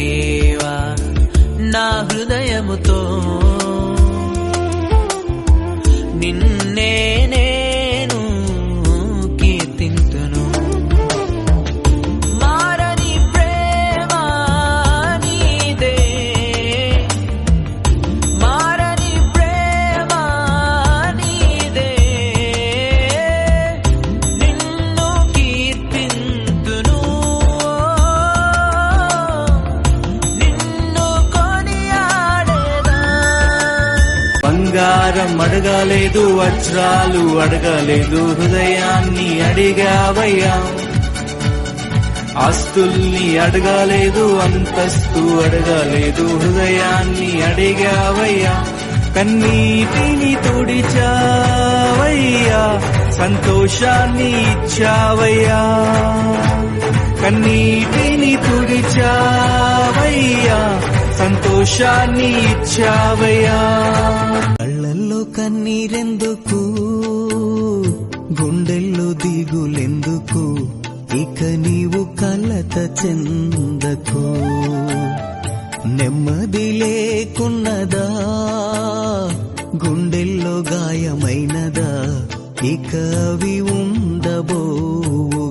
దేవా నా హృదయముతో నిన్నే నేను కీర్తింతును. మారని ప్రేమ నీదే, మారని ప్రేమ నీదే, నిన్ను కీర్తింతును, నిన్ను కొనియాడేదా. బంగారం అడగలేదు, వజ్రాలు అడగలేదు, హృదయాన్ని అడిగావయ్యా. ఆస్తుల్ని అడగలేదు, అంతస్తు అడగలేదు, హృదయాన్ని అడిగావయ్యా. కన్నీటిని తుడిచావయ్యా, సంతోషాన్ని ఇచ్చావయ్యా. కన్నీటిని తుడిచావయ్యా, సంతోషాన్ని ఇచ్చావయ్యా. కళ్ళల్లో కన్నీరెందుకు, గుండెల్లో దిగులెందుకు, ఇక నీవు కలత చెందకు. నెమ్మది లేకున్నదా, గుండెల్లో గాయమైనదా, ఇక అవి ఉండబోవు.